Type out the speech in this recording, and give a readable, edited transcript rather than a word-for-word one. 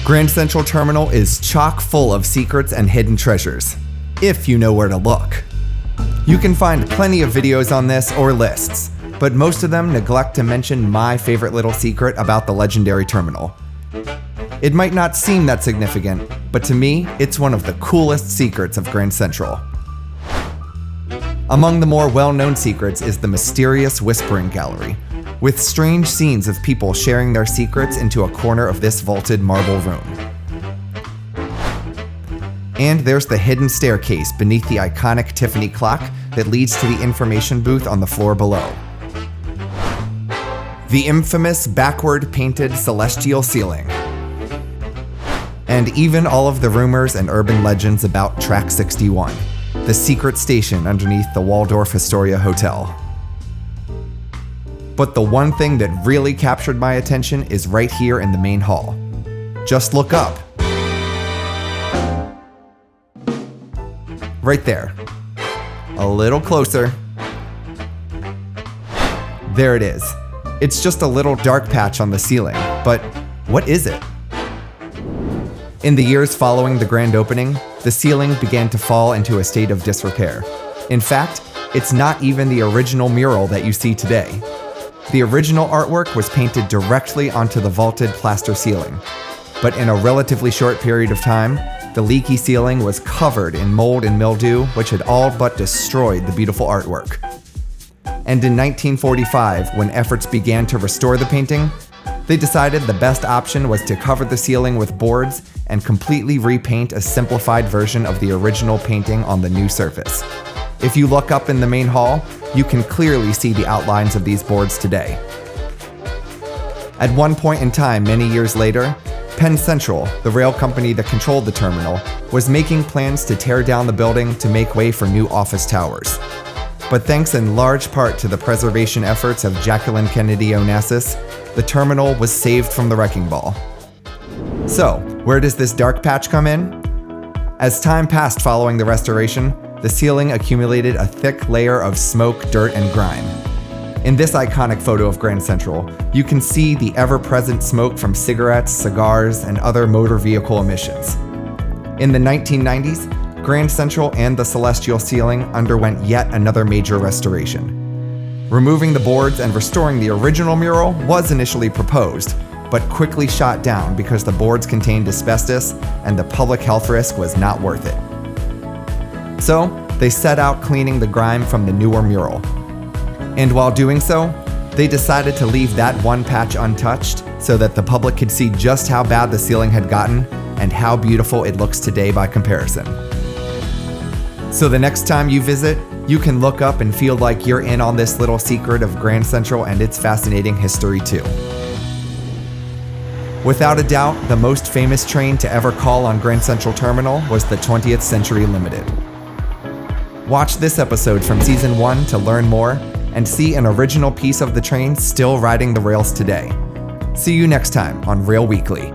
Grand Central Terminal is chock full of secrets and hidden treasures, if you know where to look. You can find plenty of videos on this or lists, but most of them neglect to mention my favorite little secret about the legendary terminal. It might not seem that significant, but to me, it's one of the coolest secrets of Grand Central. Among the more well-known secrets is the mysterious Whispering Gallery, with strange scenes of people sharing their secrets into a corner of this vaulted marble room. And there's the hidden staircase beneath the iconic Tiffany clock that leads to the information booth on the floor below. The infamous backward painted celestial ceiling. And even all of the rumors and urban legends about Track 61, the secret station underneath the Waldorf Astoria Hotel. But the one thing that really captured my attention is right here in the main hall. Just look up. Right there. A little closer. There it is. It's just a little dark patch on the ceiling, but what is it? In the years following the grand opening, the ceiling began to fall into a state of disrepair. In fact, it's not even the original mural that you see today. The original artwork was painted directly onto the vaulted plaster ceiling, but in a relatively short period of time, the leaky ceiling was covered in mold and mildew, which had all but destroyed the beautiful artwork. And in 1945, when efforts began to restore the painting, they decided the best option was to cover the ceiling with boards and completely repaint a simplified version of the original painting on the new surface. If you look up in the main hall, you can clearly see the outlines of these boards today. At one point in time, many years later, Penn Central, the rail company that controlled the terminal, was making plans to tear down the building to make way for new office towers. But thanks in large part to the preservation efforts of Jacqueline Kennedy Onassis, the terminal was saved from the wrecking ball. So, where does this dark patch come in? As time passed following the restoration, the ceiling accumulated a thick layer of smoke, dirt, and grime. In this iconic photo of Grand Central, you can see the ever-present smoke from cigarettes, cigars, and other motor vehicle emissions. In the 1990s, Grand Central and the celestial ceiling underwent yet another major restoration. Removing the boards and restoring the original mural was initially proposed, but quickly shot down because the boards contained asbestos and the public health risk was not worth it. So, they set out cleaning the grime from the newer mural. And while doing so, they decided to leave that one patch untouched so that the public could see just how bad the ceiling had gotten and how beautiful it looks today by comparison. So the next time you visit, you can look up and feel like you're in on this little secret of Grand Central and its fascinating history too. Without a doubt, the most famous train to ever call on Grand Central Terminal was the 20th Century Limited. Watch this episode from Season 1 to learn more and see an original piece of the train still riding the rails today. See you next time on Rail Weekly.